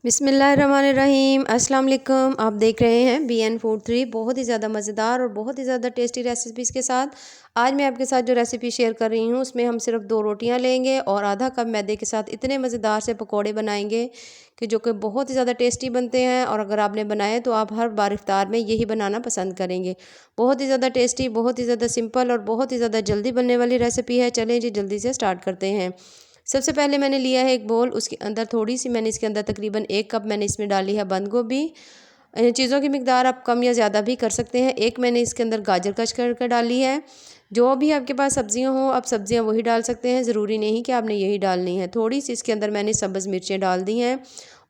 बिस्मिल्लाहिर्रहमानिर्रहीम अस्सलाम वालेकुम। आप देख रहे हैं BN फूड 3। बहुत ही ज़्यादा मज़ेदार और बहुत ही ज़्यादा टेस्टी रेसिपीज़ के साथ आज मैं आपके साथ जो रेसिपी शेयर कर रही हूँ उसमें हम सिर्फ 2 रोटियाँ लेंगे और आधा कप मैदे के साथ इतने मज़ेदार से पकोड़े बनाएंगे कि जो कि बहुत ही ज़्यादा टेस्टी बनते हैं। और अगर आपने बनाए तो आप हर बार इफ्तार में यही बनाना पसंद करेंगे। बहुत ही ज़्यादा टेस्टी, बहुत ही ज़्यादा सिंपल और बहुत ही ज़्यादा जल्दी बनने वाली रेसिपी है। चलें जी जल्दी से स्टार्ट करते हैं। सबसे पहले मैंने लिया है एक बोल, उसके अंदर थोड़ी सी मैंने इसके अंदर तकरीबन 1 कप मैंने इसमें डाली है बंद गोभी। चीज़ों की मिकदार आप कम या ज़्यादा भी कर सकते हैं। एक मैंने इसके अंदर गाजर कश करके डाली है। जो भी आपके पास सब्जियां हो आप सब्जियां वही डाल सकते हैं, ज़रूरी नहीं कि आपने यही डालनी है। थोड़ी सी इसके अंदर मैंने सब्ज़ मिर्चें डाल दी हैं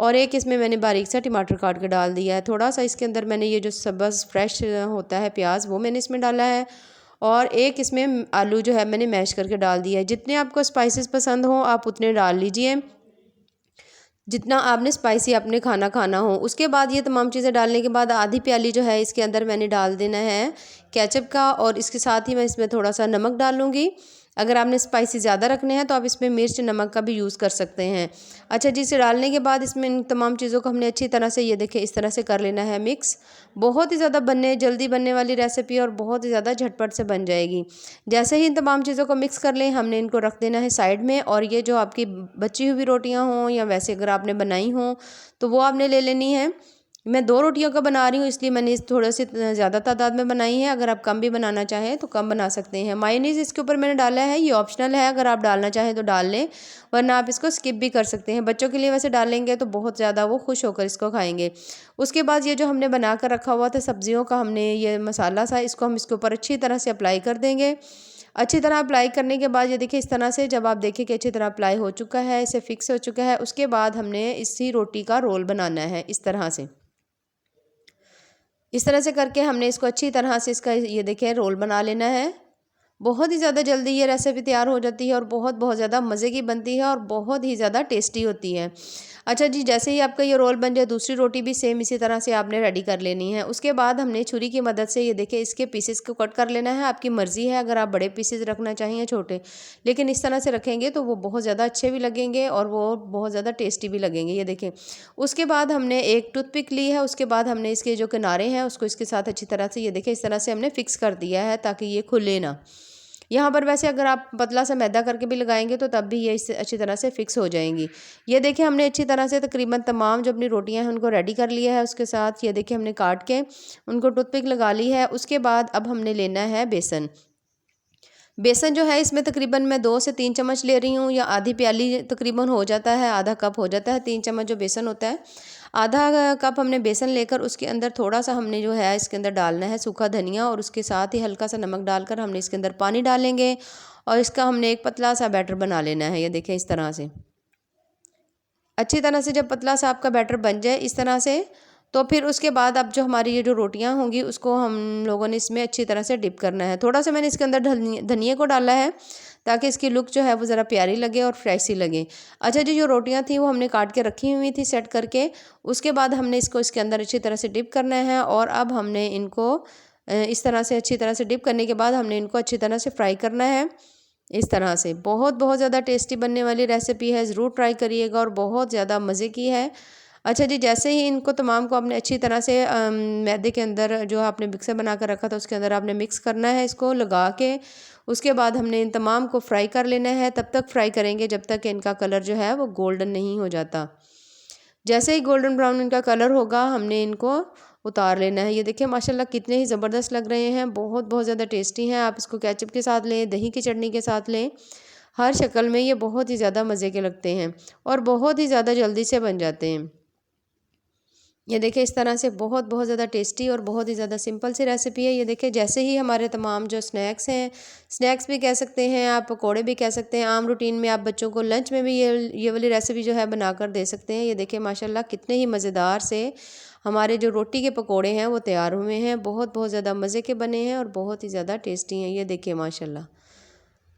और एक इसमें मैंने बारीक सा टमाटर काट के डाल दिया है। थोड़ा सा इसके अंदर मैंने ये जो सब्ज़ फ्रेश होता है प्याज वो मैंने इसमें डाला है और एक इसमें आलू जो है मैंने मैश करके डाल दिया है। जितने आपको स्पाइसेस पसंद हो आप उतने डाल लीजिए, जितना आपने स्पाइसी अपने खाना खाना हो। उसके बाद ये तमाम चीज़ें डालने के बाद आधी प्याली जो है इसके अंदर मैंने डाल देना है केचप का और इसके साथ ही मैं इसमें थोड़ा सा नमक डालूँगी। अगर आपने स्पाइसी ज़्यादा रखने हैं तो आप इसमें मिर्च नमक का भी यूज़ कर सकते हैं। अच्छा जी, इसे डालने के बाद इसमें इन तमाम चीज़ों को हमने अच्छी तरह से ये देखें इस तरह से कर लेना है मिक्स। बहुत ही ज़्यादा जल्दी बनने वाली रेसिपी और बहुत ही ज़्यादा झटपट से बन जाएगी। जैसे ही इन तमाम चीज़ों को मिक्स कर लें हमने इनको रख देना है साइड में। और ये जो आपकी बची हुई रोटियां हों या वैसे अगर आपने बनाई हों तो वो आपने ले लेनी है। मैं 2 रोटियों का बना रही हूँ इसलिए मैंने इस थोड़े से ज़्यादा तादाद में बनाई है। अगर आप कम भी बनाना चाहें तो कम बना सकते हैं। मायोनीज़ इसके ऊपर मैंने डाला है, ये ऑप्शनल है, अगर आप डालना चाहें तो डाल लें वरना आप इसको स्किप भी कर सकते हैं। बच्चों के लिए वैसे डालेंगे तो बहुत ज़्यादा वो खुश होकर इसको खाएंगे। उसके बाद ये जो हमने बना कर रखा हुआ था सब्जियों का हमने ये मसाला था इसको हम इसके ऊपर अच्छी तरह से अप्लाई कर देंगे। अच्छी तरह अप्लाई करने के बाद ये देखिए इस तरह से जब आप देखें कि अच्छी तरह अप्लाई हो चुका है, इसे फिक्स हो चुका है, उसके बाद हमने इसी रोटी का रोल बनाना है इस तरह से। इस तरह से करके हमने इसको अच्छी तरह से इसका ये देखें रोल बना लेना है। बहुत ही ज़्यादा जल्दी ये रेसिपी तैयार हो जाती है और बहुत ज़्यादा मज़े की बनती है और बहुत ही ज़्यादा टेस्टी होती है। अच्छा जी, जैसे ही आपका ये रोल बन जाए दूसरी रोटी भी सेम इसी तरह से आपने रेडी कर लेनी है। उसके बाद हमने छुरी की मदद से ये देखिए इसके पीसेस को कट कर लेना है। आपकी मर्ज़ी है अगर आप बड़े पीसेस रखना चाहिए या छोटे, लेकिन इस तरह से रखेंगे तो वो बहुत ज़्यादा अच्छे भी लगेंगे और वो बहुत ज़्यादा टेस्टी भी लगेंगे। ये देखें उसके बाद हमने एक टूथपिक ली है, उसके बाद हमने इसके जो किनारे हैं उसको इसके साथ अच्छी तरह से ये देखें इस तरह से हमने फिक्स कर दिया है ताकि ये खुले ना। यहाँ पर वैसे अगर आप पतला सा मैदा करके भी लगाएंगे तो तब भी ये इससे अच्छी तरह से फिक्स हो जाएंगी। ये देखिए हमने अच्छी तरह से तकरीबन तमाम जो अपनी रोटियां हैं उनको रेडी कर लिया है। उसके साथ ये देखिए हमने काट के उनको टूथपिक लगा ली है। उसके बाद अब हमने लेना है बेसन। बेसन जो है इसमें तकरीबन मैं 2 से 3 चम्मच ले रही हूँ या आधी प्याली तकरीबन हो जाता है, आधा कप हो जाता है। 3 चम्मच जो बेसन होता है, आधा कप हमने बेसन लेकर उसके अंदर थोड़ा सा हमने जो है इसके अंदर डालना है सूखा धनिया और उसके साथ ही हल्का सा नमक डालकर हमने इसके अंदर पानी डालेंगे और इसका हमने एक पतला सा बैटर बना लेना है। ये देखें इस तरह से अच्छी तरह से जब पतला सा आपका बैटर बन जाए इस तरह से, तो फिर उसके बाद अब जो हमारी ये जो रोटियां होंगी उसको हम लोगों ने इसमें अच्छी तरह से डिप करना है। थोड़ा सा मैंने इसके अंदर धनिया को डाला है ताकि इसकी लुक जो है वो ज़रा प्यारी लगे और फ्रेश सी लगे। अच्छा जी, जो रोटियां थी वो हमने काट के रखी हुई थी सेट करके। उसके बाद हमने इसको इसके अंदर अच्छी तरह से डिप करना है और अब हमने इनको इस तरह से अच्छी तरह से डिप करने के बाद हमने इनको अच्छी तरह से फ्राई करना है इस तरह से। बहुत ज़्यादा टेस्टी बनने वाली रेसिपी है, ज़रूर ट्राई करिएगा और बहुत ज़्यादा मज़े की है। अच्छा जी, जैसे ही इनको तमाम को आपने अच्छी तरह से मैदे के अंदर जो आपने मिक्सर बना कर रखा था उसके अंदर आपने मिक्स करना है इसको लगा के। उसके बाद हमने इन तमाम को फ्राई कर लेना है। तब तक फ्राई करेंगे जब तक इनका कलर जो है वो गोल्डन नहीं हो जाता। जैसे ही गोल्डन ब्राउन इनका कलर होगा हमने इनको उतार लेना है। ये देखिए माशाल्लाह कितने ही ज़बरदस्त लग रहे हैं, बहुत ज़्यादा टेस्टी हैं। आप इसको केचप के साथ लें, दही की चटनी के साथ लें, हर शक्ल में ये बहुत ही ज़्यादा मज़े के लगते हैं और बहुत ही ज़्यादा जल्दी से बन जाते हैं। ये देखिए इस तरह से बहुत ज़्यादा टेस्टी और बहुत ही ज़्यादा सिंपल सी रेसिपी है। ये देखिए जैसे ही हमारे तमाम जो स्नैक्स हैं, स्नैक्स भी कह सकते हैं आप, पकोड़े भी कह सकते हैं, आम रूटीन में आप बच्चों को लंच में भी ये वाली रेसिपी जो है बनाकर दे सकते हैं। ये देखिए माशाल्लाह कितने ही मज़ेदार से हमारे जो रोटी के पकोड़े हैं वो तैयार हुए हैं। बहुत ज़्यादा मज़े के बने हैं और बहुत ही ज़्यादा टेस्टी हैं। ये देखिए माशाल्लाह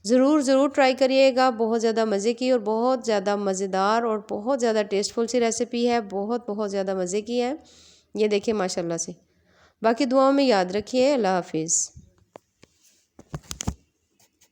ज़रूर ट्राई करिएगा। बहुत ज़्यादा मज़े की और बहुत ज़्यादा मज़ेदार और बहुत ज़्यादा टेस्टफुल सी रेसिपी है। बहुत ज़्यादा मज़े की है। ये देखिए माशाल्लाह से। बाकी दुआओं में याद रखिए। अल्लाह हाफिज़।